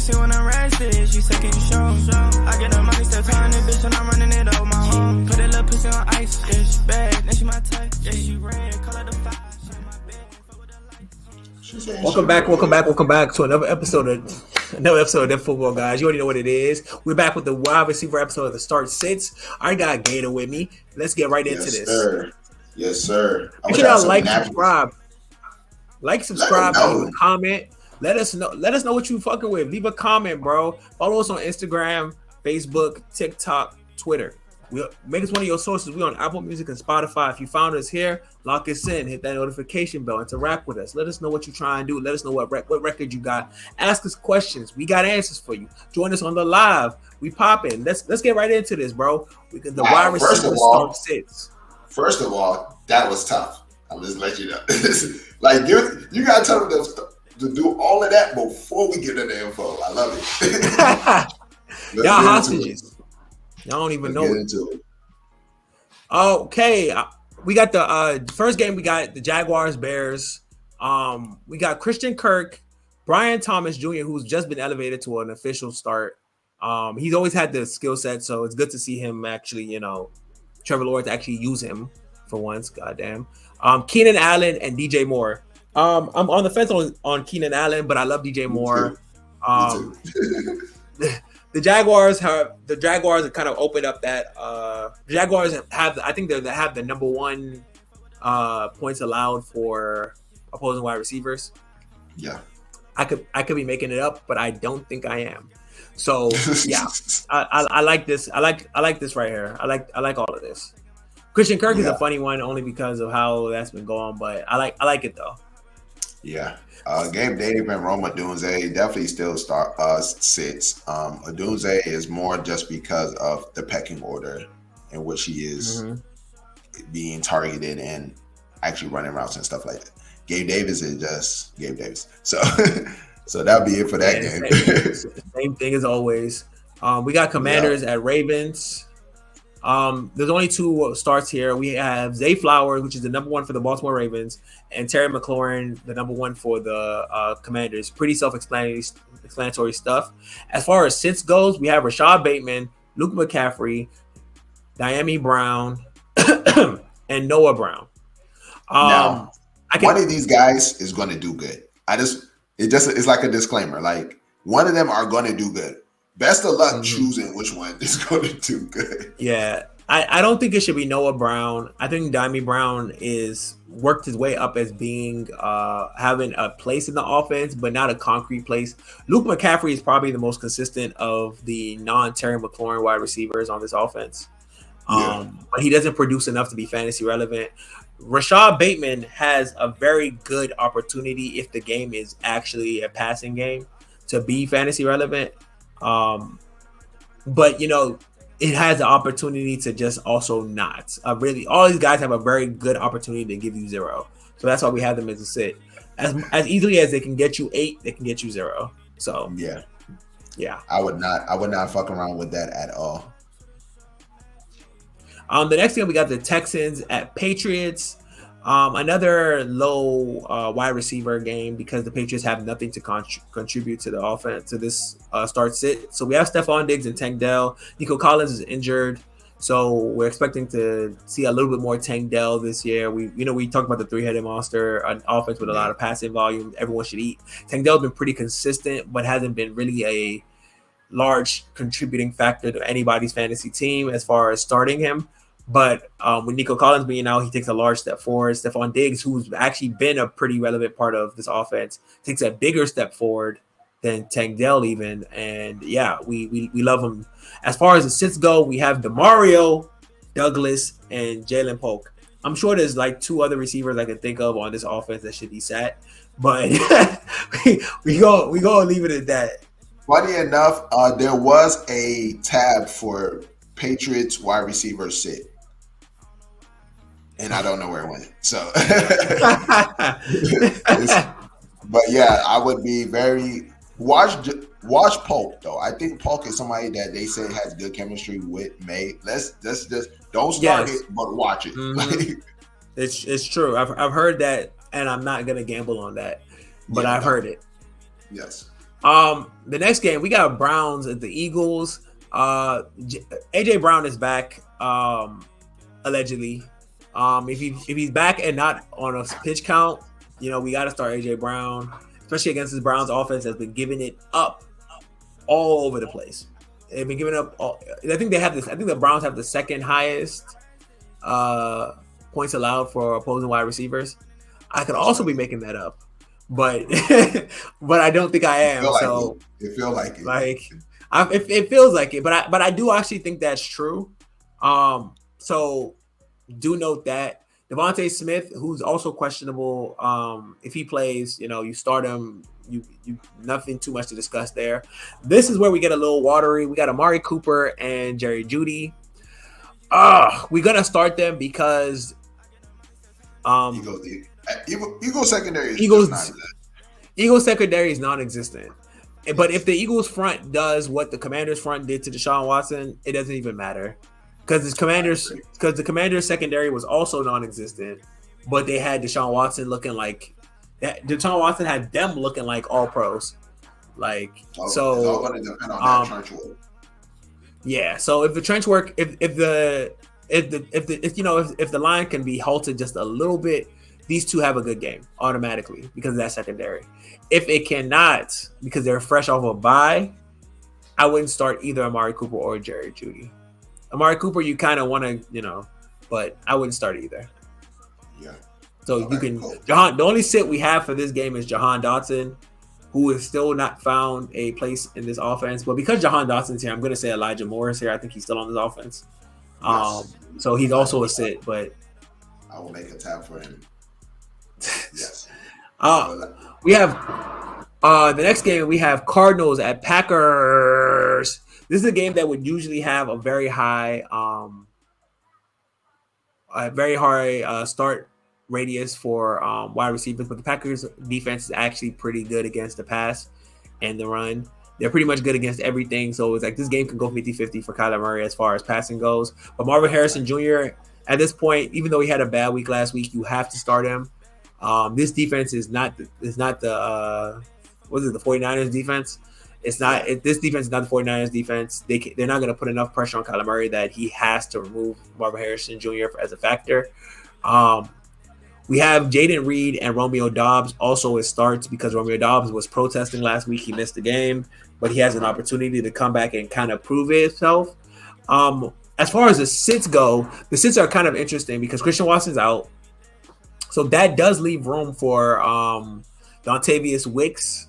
pussy when I'm rested. She second show. I get the money, still turn it, bitch, and I'm running it over my home. Put that little pussy on ice. Yeah, she bad. Now she my type. Yeah, she red. Color the fire. Welcome back to another episode of That Football Guys. You already know what it is. We're back with the wide receiver episode of the Start Sits. I got Gator with me. Let's get right into this. Sir. Yes, sir. Make sure y'all subscribe, leave a comment. Let us know what you fucking with. Leave a comment, bro. Follow us on Instagram, Facebook, TikTok, Twitter. Make us one of your sources. We're on Apple Music and Spotify. If you found us here, lock us in. Hit that notification bell. Interact with us. Let us know what you're trying to do. Let us know what record you got. Ask us questions. We got answers for you. Join us on the live. We popping. Let's get right into this, bro. The wide receiver Start Sits. First of all, that was tough. I'll just let you know. Like you got to tell them to do all of that before we get to the info. I love it. Y'all hostages. Y'all don't even know it. Okay, we got the first game. We got the Jaguars Bears. We got Christian Kirk, Brian Thomas Jr., who's just been elevated to an official start. He's always had the skill set, so it's good to see him actually. Trevor Lawrence actually use him for once. Goddamn. Keenan Allen and DJ Moore. I'm on the fence on Keenan Allen, but I love DJ Moore. The Jaguars have kind of opened up that. The Jaguars have the number one points allowed for opposing wide receivers. Yeah, I could be making it up, but I don't think I am. So yeah, I like this. I like this right here. I like all of this. Christian Kirk is a funny one only because of how that's been going, but I like it though. Yeah. Gabe Dave and Rome Odunze definitely still sits. Odunze is more just because of the pecking order in which he is being targeted and actually running routes and stuff like that. Gabe Davis is just Gabe Davis. So that'll be it for that game. Same thing as always. We got Commanders at Ravens. There's only two starts here. We have Zay Flowers, which is the number one for the Baltimore Ravens, and Terry McLaurin, the number one for the Commanders. Pretty self-explanatory stuff. As far as sits goes, we have Rashad Bateman, Luke McCaffrey, Diami Brown, and Noah Brown. Now, one of these guys is going to do good. It's like a disclaimer. Like one of them are going to do good. Best of luck choosing which one is going to do good. Yeah, I don't think it should be Noah Brown. I think Diami Brown is worked his way up as being having a place in the offense, but not a concrete place. Luke McCaffrey is probably the most consistent of the non-Terry McLaurin wide receivers on this offense. But he doesn't produce enough to be fantasy relevant. Rashad Bateman has a very good opportunity if the game is actually a passing game to be fantasy relevant. But it has the opportunity to just also not. Really, all these guys have a very good opportunity to give you 0. So that's why we have them as a sit. As easily as they can get you 8, they can get you 0. So yeah. I would not fuck around with that at all. The next game we got the Texans at Patriots. Another low wide receiver game because the Patriots have nothing to contribute to the offense to this start sit. So we have Stephon Diggs and Tank Dell. Nico Collins is injured, so we're expecting to see a little bit more Tank Dell this year. We talked about the three-headed monster, an offense with a lot of passing volume. Everyone should eat. Tank Dell's been pretty consistent, but hasn't been really a large contributing factor to anybody's fantasy team as far as starting him. But with Nico Collins being out, he takes a large step forward. Stephon Diggs, who's actually been a pretty relevant part of this offense, takes a bigger step forward than Tank Dell even. And yeah, we love him. As far as the sits go, we have DeMario, Douglas, and Jalen Polk. I'm sure there's like 2 other receivers I can think of on this offense that should be sat, but we go leave it at that. Funny enough, there was a tab for Patriots wide receiver sit. And I don't know where it went. So, but yeah, I would be very watch Polk though. I think Polk is somebody that they say has good chemistry with May. Let's just don't start it, but watch it. Mm-hmm. It's true. I've heard that, and I'm not gonna gamble on that, but I've heard it. Yes. The next game we got Browns at the Eagles. AJ Brown is back, allegedly. If he's back and not on a pitch count, we got to start AJ Brown, especially against this Browns offense that's been giving it up all over the place. They've been giving up. I think the Browns have the second highest points allowed for opposing wide receivers. I could also be making that up, but but I don't think I am. It feels like it. It feels like it, but I do actually think that's true. So do note that Devontae Smith, who's also questionable, if he plays, you start him. You nothing too much to discuss there. This is where we get a little watery. We got Amari Cooper and Jerry Jeudy. We're gonna start them because Eagles secondary. Eagles secondary is non-existent. But if the Eagles front does what the Commanders front did to Deshaun Watson, it doesn't even matter because the Commanders secondary was also non-existent, but they had Deshaun Watson looking like Deshaun Watson had them looking like all pros. It's all going to depend on that trench work. Yeah. So if the trench work, if the line can be halted just a little bit, these two have a good game automatically because of that secondary. If it cannot, because they're fresh off a bye, I wouldn't start either Amari Cooper or Jerry Jeudy. Amari Cooper, you kind of want to, but I wouldn't start either. Yeah. So you can the only sit we have for this game is Jahan Dotson, who is still not found a place in this offense. But because Jahan Dotson's here, I'm going to say Elijah Moore is here. I think he's still on this offense. Yes. So he's also a sit, but I will make a tap for him. Yes. We have the next game. We have Cardinals at Packers. This is a game that would usually have a very high, start radius for wide receivers, but the Packers defense is actually pretty good against the pass and the run. They're pretty much good against everything. So it's like this game can go 50-50 for Kyler Murray as far as passing goes. But Marvin Harrison Jr., at this point, even though he had a bad week last week, you have to start him. This defense is not the 49ers defense. This defense is not the 49ers defense. They're not going to put enough pressure on Kyler Murray that he has to remove Marvin Harrison Jr. as a factor. We have Jaden Reed and Romeo Doubs also as starts because Romeo Doubs was protesting last week. He missed the game, but he has an opportunity to come back and kind of prove himself. As far as the sits go, the sits are kind of interesting because Christian Watson's out. So that does leave room for Dontavian Wicks.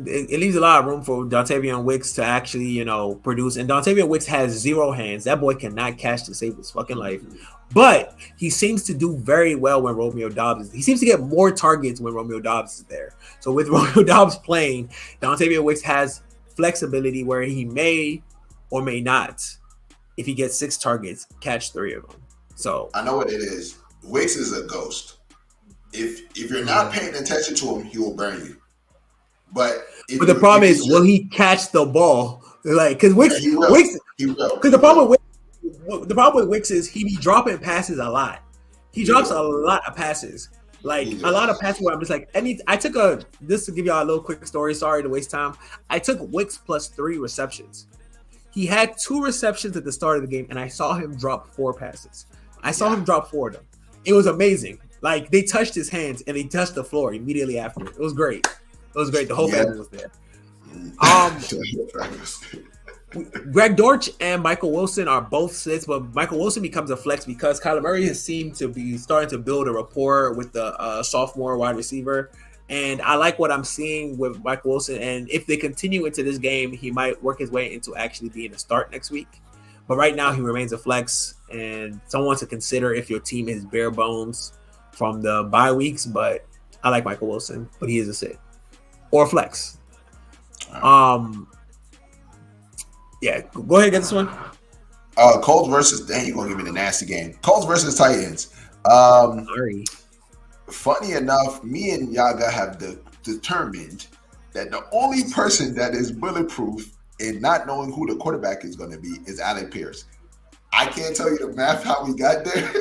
It leaves a lot of room for Dontavian Wicks to actually, produce. And Dontavian Wicks has zero hands. That boy cannot catch to save his fucking life. But he seems to do very well when Romeo Doubs is. He seems to get more targets when Romeo Doubs is there. So with Romeo Doubs playing, Dontavian Wicks has flexibility where he may or may not, if he gets 6 targets, catch 3 of them. So I know what it is. Wicks is a ghost. If you're not paying attention to him, he will burn you. But the problem is, will he catch the ball? Because Wicks, he will. Because the problem with Wicks is he be dropping passes a lot. He drops a lot of passes, a lot of passes where I'm just like, just to give y'all a little quick story. Sorry to waste time. I took Wicks plus 3 receptions. He had 2 receptions at the start of the game, and I saw him drop 4 passes. I saw him drop 4 of them. It was amazing. They touched his hands and he touched the floor immediately after. It was great. The whole family was there. Greg Dortch and Michael Wilson are both sits, but Michael Wilson becomes a flex because Kyler Murray has seemed to be starting to build a rapport with the sophomore wide receiver. And I like what I'm seeing with Michael Wilson. And if they continue into this game, he might work his way into actually being a start next week. But right now, he remains a flex and someone to consider if your team is bare bones from the bye weeks. But I like Michael Wilson, but he is a sit or a flex. Yeah, go ahead and get this one. Colts versus, dang, you're going to give me the nasty game. Colts versus Titans. Sorry. Funny enough, me and Yaga have determined that the only person that is bulletproof in not knowing who the quarterback is going to be is Alec Pierce. I can't tell you the math how we got there.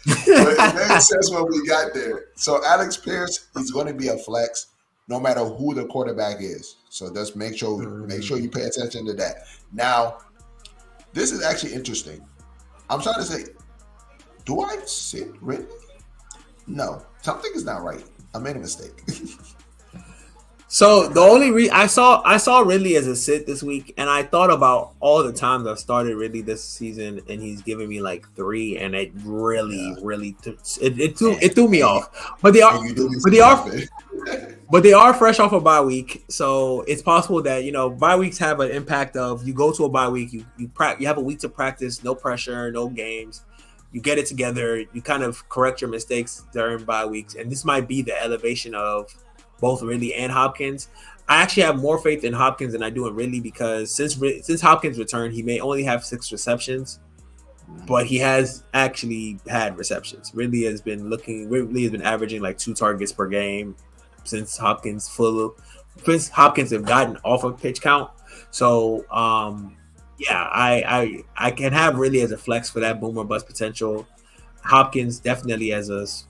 it made sense when we got there. So Alex Pierce is going to be a flex no matter who the quarterback is. So just make sure you pay attention to that. Now, this is actually interesting. I'm trying to say, do I sit Ridley? No, something is not right. I made a mistake. So the only reason I saw Ridley as a sit this week, and I thought about all the times I've started Ridley this season, and he's given me like 3, and it really threw me off. But they are fresh off a bye week, so it's possible that bye weeks have an impact of you go to a bye week, you have a week to practice, no pressure, no games. You get it together, you kind of correct your mistakes during bye weeks, and this might be the elevation of both Ridley and Hopkins. I actually have more faith in Hopkins than I do in Ridley because since Hopkins returned, he may only have 6 receptions, but he has actually had receptions. Ridley has been averaging like 2 targets per game since Hopkins have gotten off of pitch count. So I can have Ridley as a flex for that boom or bust potential. Hopkins definitely Hopkins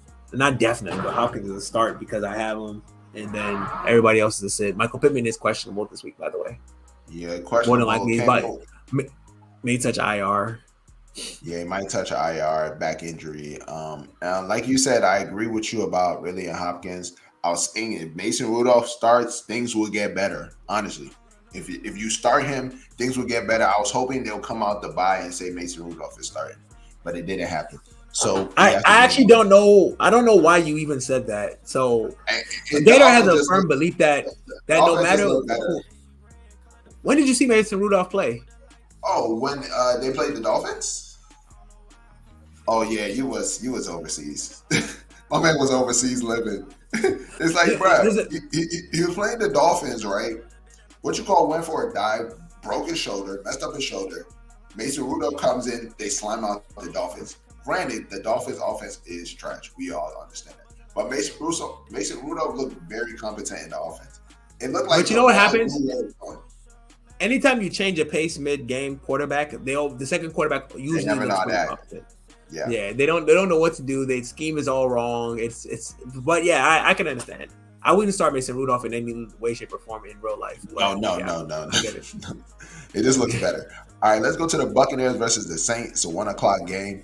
is a start because I have him. And then everybody else is a sit. Michael Pittman is questionable this week, by the way. Yeah, questionable. More than likely, but may touch IR. Yeah, he might touch an IR back injury. Like you said, I agree with you about Ridley and Hopkins. I was saying if Mason Rudolph starts, things will get better. Honestly, if you start him, things will get better. I was hoping they'll come out the bye and say Mason Rudolph is starting, but it didn't happen. So I actually don't know. I don't know why you even said that. So Gator has a firm belief that no matter when did you see Mason Rudolph play? Oh, when they played the Dolphins. Oh yeah, you was overseas. My man was overseas living. It's like, bro, he was playing the Dolphins, right? What you call went for a dive, broke his shoulder, messed up his shoulder. Mason Rudolph comes in, they slime out the Dolphins. Granted, the Dolphins' offense is trash. We all understand that. But Mason Rudolph looked very competent in the offense. It looked like. But you know what happens? Anytime you change a pace mid-game quarterback, the second quarterback usually looks pretty competent. Yeah, they don't know what to do. Their scheme is all wrong. But yeah, I can understand. I wouldn't start Mason Rudolph in any way, shape, or form in real life. No. I get it. It just looks better. All right, let's go to the Buccaneers versus the Saints. It's a 1:00 game.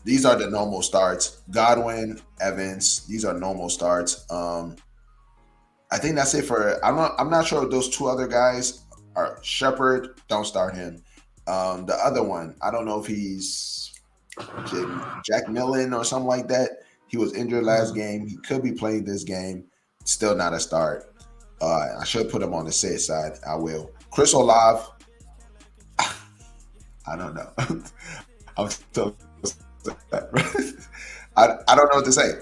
These are the normal starts. Godwin, Evans, these are normal starts. I think that's it for. I'm not sure if those 2 other guys are Shepard. Don't start him. The other one, I don't know if he's Jack Millen or something like that. He was injured last game. He could be playing this game. Still not a start. I should put him on the safe side. I will. Chris Olave. I don't know. I'm still. I don't know what to say.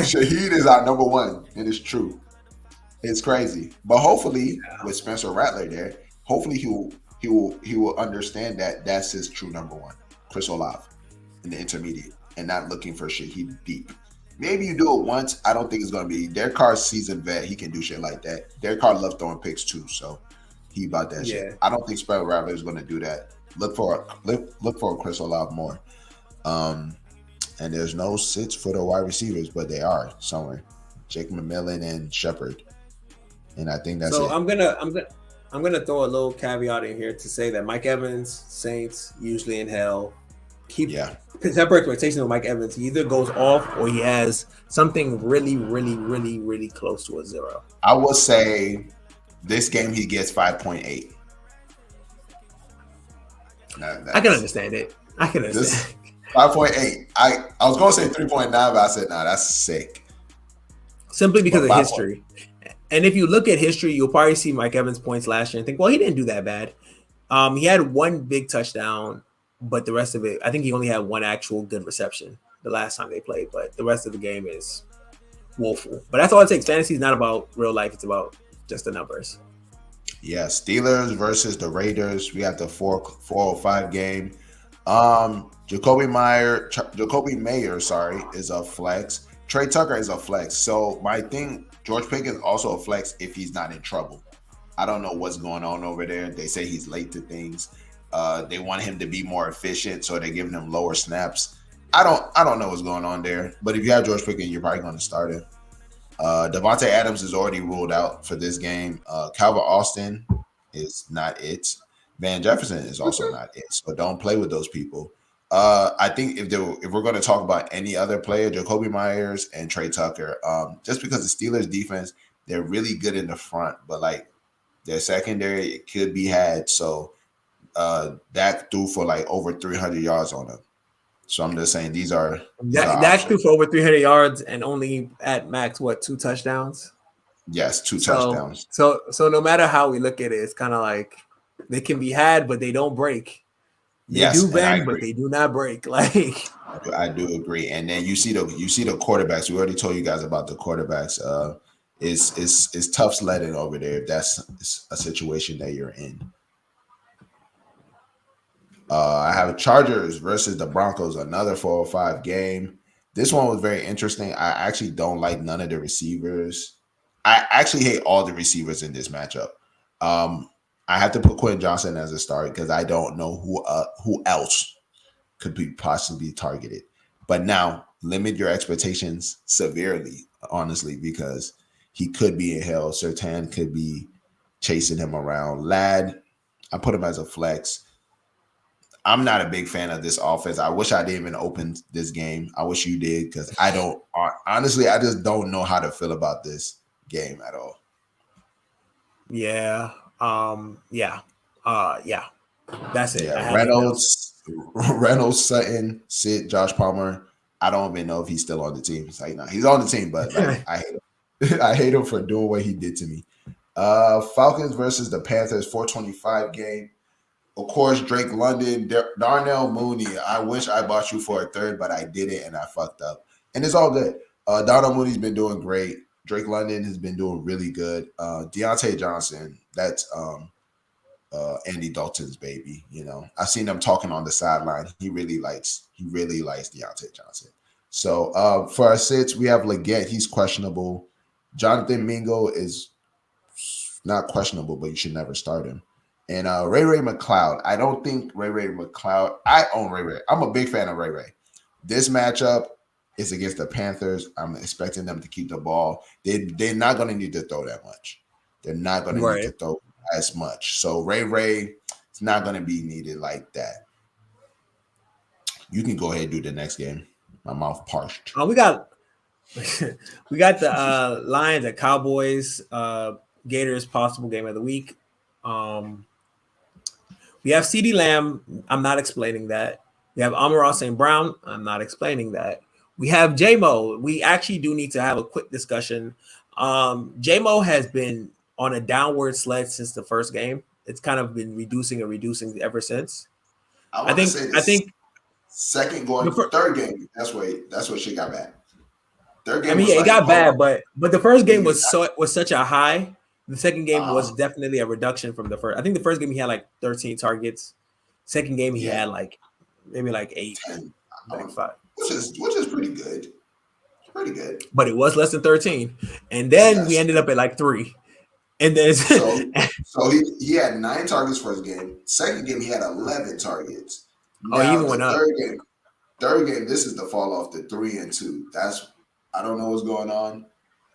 Shaheed is our number 1, and it's true. It's crazy, but hopefully with Spencer Rattler there, hopefully he will understand that that's his true number 1, Chris Olave, in the intermediate, and not looking for Shaheed deep. Maybe you do it once. I don't think it's going to be. Derek Carr's seasoned vet. He can do shit like that. Derek Carr loves throwing picks too, so he about that shit. I don't think Spencer Rattler is going to do that. Look for a Chris Olave more. And there's no sits for the wide receivers, but they are somewhere. Jake McMillan and Shepard. And I think that's it. I'm gonna throw a little caveat in here to say that Mike Evans, Saints, usually in hell. Temper expectation of Mike Evans. He either goes off or he has something really, really, really, really close to a 0. I will say this game he gets 5.8. I can understand it. I can understand. 5.8. I was going to say 3.9, but I said, nah, that's sick. Simply because of history. And if you look at history, you'll probably see Mike Evans' points last year and think, well, he didn't do that bad. He had 1 big touchdown, but the rest of it, I think he only had 1 actual good reception the last time they played, but the rest of the game is woeful. But that's all it takes. Fantasy is not about real life. It's about just the numbers. Yeah, Steelers versus the Raiders. We have the 4:05 game. Jacoby Mayer, is a flex. Trey Tucker is a flex. So my thing, George Pickens also a flex if he's not in trouble. I don't know what's going on over there. They say he's late to things. They want him to be more efficient, so they're giving him lower snaps. I don't know what's going on there. But if you have George Pickens, you're probably going to start him. Devontae Adams is already ruled out for this game. Calvin Austin is not it. Van Jefferson is also not it. So don't play with those people. I think if we're going to talk about any other player, Jacoby Myers and Trey Tucker, just because the Steelers defense, they're really good in the front, but like their secondary, it could be had. So Dak threw for like over 300 yards on them. So I'm just saying these are Dak threw for over 300 yards and only at max 2 touchdowns. Yes, 2 touchdowns. So no matter how we look at it, it's kind of like they can be had, but they don't break. They do bend, but they do not break. Like I do agree. And then you see the quarterbacks. We already told you guys about the quarterbacks. It's tough sledding over there if that's a situation that you're in. I have Chargers versus the Broncos, another 405 game. This one was very interesting. I actually don't like none of the receivers. I actually hate all the receivers in this matchup. I have to put Quentin Johnson as a start because I don't know who else could be possibly targeted. But now limit your expectations severely, honestly, because he could be in hell. Surtain could be chasing him around. Ladd, I put him as a flex. I'm not a big fan of this offense. I wish I didn't even open this game. I wish you did because I don't honestly. I just don't know how to feel about this game at all. Yeah. That's it. Yeah. Reynolds, Sutton, Sid, Josh Palmer. I don't even know if he's still on the team. It's like, no, he's on the team, but like, I hate him. I hate him for doing what he did to me. Falcons versus the Panthers, 425 game. Of course, Drake London, Darnell Mooney. I wish I bought you for a third, but I didn't, and I fucked up. And it's all good. Darnell Mooney's been doing great. Drake London has been doing really good. Deontay Johnson, that's Andy Dalton's baby. You know, I've seen them talking on the sideline. He really likes Deontay Johnson. So for our sits, we have Leggett. He's questionable. Jonathan Mingo is not questionable, but you should never start him. And Ray McLeod. I don't think Ray McLeod. I own Ray. I'm a big fan of Ray. This matchup is against the Panthers. I'm expecting them to keep the ball. They're not going to need to throw that much. They're not going to need to throw as much. So Ray is not going to be needed like that. You can go ahead and do the next game. My mouth parched. We got the Lions at Cowboys. Gators possible game of the week. We have CeeDee Lamb. I'm not explaining that. We have Amon-Ra St. Brown. I'm not explaining that. We have J-Mo. We actually do need to have a quick discussion. J-Mo has been on a downward sled since the first game. It's kind of been reducing ever since. I think second going third game. That's what shit got bad. Third game. I mean, it got bad, but the first game was such a high. The second game was definitely a reduction from the first. I think the first game he had like 13 targets. Second game he had like maybe like 8, 5. Which is pretty good. Pretty good. But it was less than 13. And then we ended up at like 3. And then so he had 9 targets first game. Second game he had 11 targets. Now, he even went up. Third game, this is the fall off to 3 and 2. I don't know what's going on.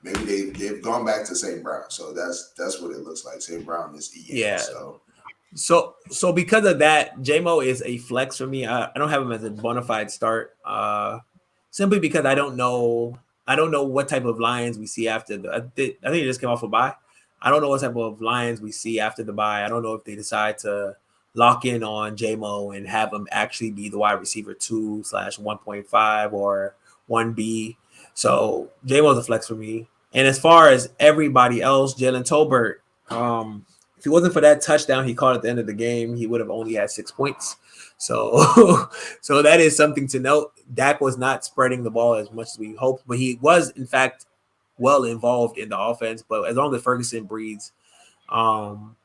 Maybe they've gone back to St. Brown. So that's what it looks like. St. Brown is EA. Yeah. So because of that, J-Mo is a flex for me. I don't have him as a bona fide start. Simply because I don't know what type of Lions we see after I think it just came off a bye. I don't know what type of Lions we see after the bye. I don't know if they decide to lock in on J-Mo and have him actually be the wide receiver 2/1.5 or 1B. So J-Mo's a flex for me. And as far as everybody else, Jalen Tolbert, if it wasn't for that touchdown he caught at the end of the game, he would have only had 6 points. So that is something to note. Dak was not spreading the ball as much as we hoped, but he was, in fact, well involved in the offense. But as long as Ferguson breathes, Jalen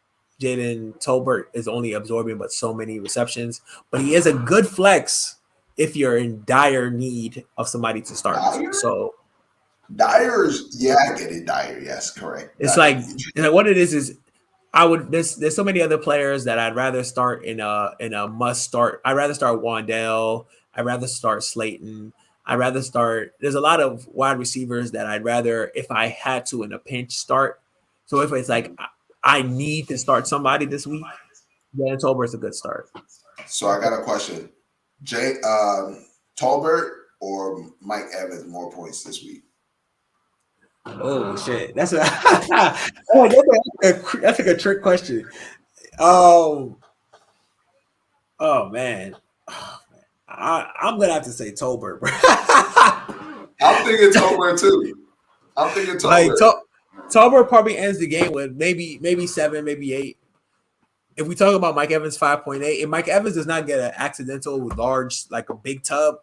Tolbert is only absorbing but so many receptions. But he is a good flex if you're in dire need of somebody to start. So Dyer's, I get it. Dyer, yes, correct. It's like what it is there's so many other players that I'd rather start in a must start. I'd rather start Wandale. I'd rather start Slayton. I'd rather start. There's a lot of wide receivers that I'd rather, if I had to in a pinch, start. So if it's like I need to start somebody this week, Dan Tolbert is a good start. So I got a question: Tolbert or Mike Evans more points this week? Oh shit, that's that's like a trick question. Oh man. I'm gonna have to say Tolbert, bro. I'm thinking Tolbert too. I'm thinking Tolbert. Like Tolbert probably ends the game with maybe 7, maybe 8. If we talk about Mike Evans 5.8, if Mike Evans does not get an accidental large, like a big tub,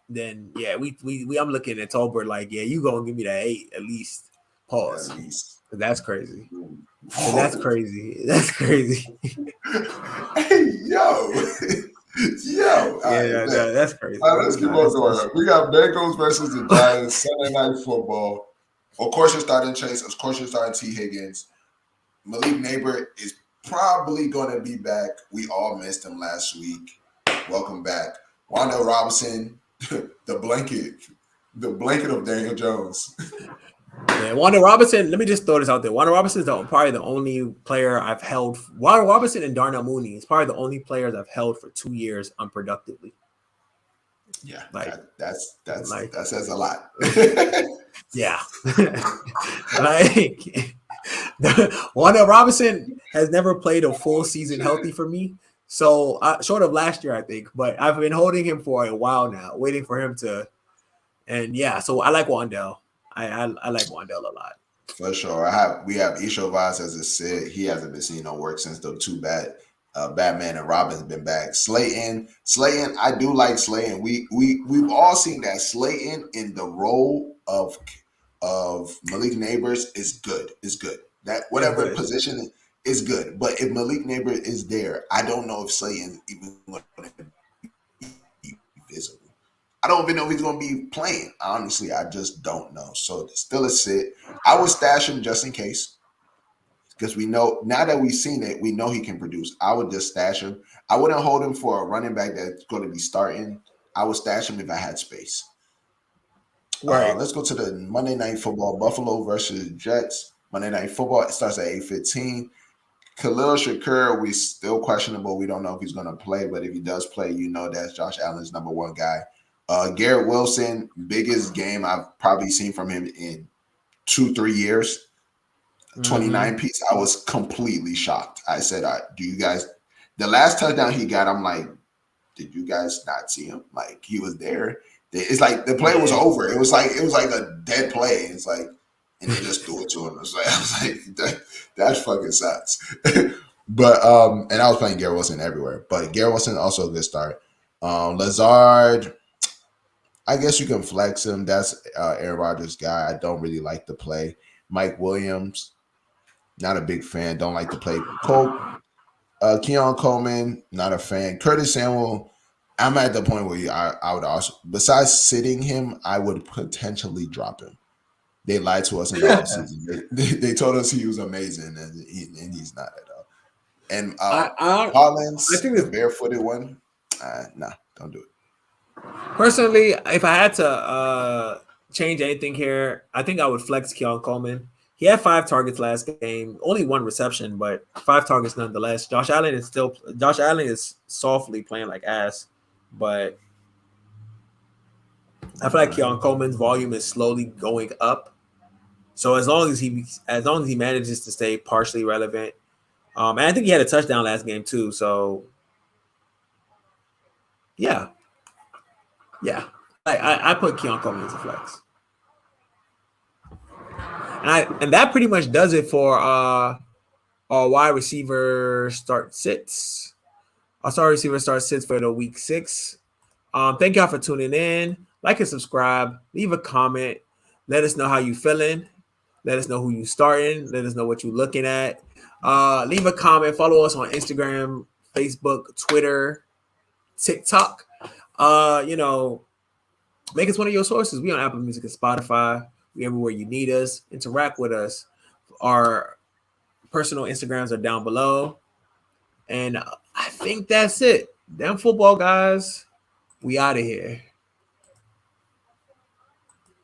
then yeah, I'm looking at Tolbert like, yeah, you gonna give me that 8 at least. Pause. At least. That's crazy. That's crazy. That's crazy. Hey, yo. Yo. Yeah, that's crazy. All right, let's keep on going. We got Bengals versus the Giants, Sunday Night Football. Of course, you're starting Chase. Of course, you're starting T. Higgins. Malik Neighbor is probably going to be back. We all missed him last week. Welcome back. Wan'Dale Robinson, the blanket of Daniel Jones. Yeah, Wan'Dale Robinson, let me just throw this out there. Wan'Dale Robinson is probably the only player I've held. Wan'Dale Robinson and Darnell Mooney is probably the only players I've held for 2 years unproductively. Yeah, like that says a lot. Yeah. Like Wan'Dale Robinson has never played a full season healthy for me. So short of last year, I think, but I've been holding him for a while now, waiting for him to. And yeah, so I like Wan'Dale. I like Wan'Dale a lot. For sure. We have Isho Vaz as a sit. He hasn't been seeing no work since the two Batman and Robin's been back. Slayton, I do like Slayton. We've all seen that Slayton in the role of Malik Neighbors is good. That whatever position is good. But if Malik Neighbor is there, I don't know if Slayton even going to be visible. I don't even know if he's going to be playing. Honestly, I just don't know. So still a sit. I would stash him just in case. Because we know, now that we've seen it, we know he can produce. I would just stash him. I wouldn't hold him for a running back that's going to be starting. I would stash him if I had space. Right. Let's go to the Monday Night Football. Buffalo versus Jets. Monday Night Football. It starts at 8:15. Khalil Shakur, we still questionable. We don't know if he's going to play, but if he does play, you know that's Josh Allen's number one guy. Garrett Wilson, biggest game I've probably seen from him in 2-3 years. 29 piece. I was completely shocked. I said, do you guys, the last touchdown he got, I'm like, did you guys not see him? Like, he was there. It's like the play was over. It was like a dead play. It's like, and they just threw it to him. I was like, that fucking sucks. But and I was playing Garrett Wilson everywhere. But Garrett Wilson also a good start. Lazard, I guess you can flex him. That's Aaron Rodgers' guy. I don't really like the play. Mike Williams, not a big fan. Don't like to play. Keon Coleman, not a fan. Curtis Samuel, I'm at the point where I would also, besides sitting him, I would potentially drop him. They lied to us in the offseason. They told us he was amazing, and he's not at all. And Collins, I think the barefooted one, nah, don't do it. Personally, if I had to change anything here, I think I would flex Keon Coleman. He had 5 targets last game, only 1 reception, but 5 targets nonetheless. Josh Allen is softly playing like ass, but I feel like Keon Coleman's volume is slowly going up. So as long as he manages to stay partially relevant, and I think he had a touchdown last game too. So yeah. I put Keon Coleman as a flex. And that pretty much does it for our wide receiver start sits. Our star receiver start sits for the week 6. Thank y'all for tuning in. Like and subscribe. Leave a comment. Let us know how you feeling. Let us know who you starting. Let us know what you're looking at. Leave a comment. Follow us on Instagram, Facebook, Twitter, TikTok. Make us one of your sources. We on Apple Music and Spotify. We everywhere you need us. Interact with us. Our personal Instagrams are down below. And I think that's it. Damn football, guys. We out of here.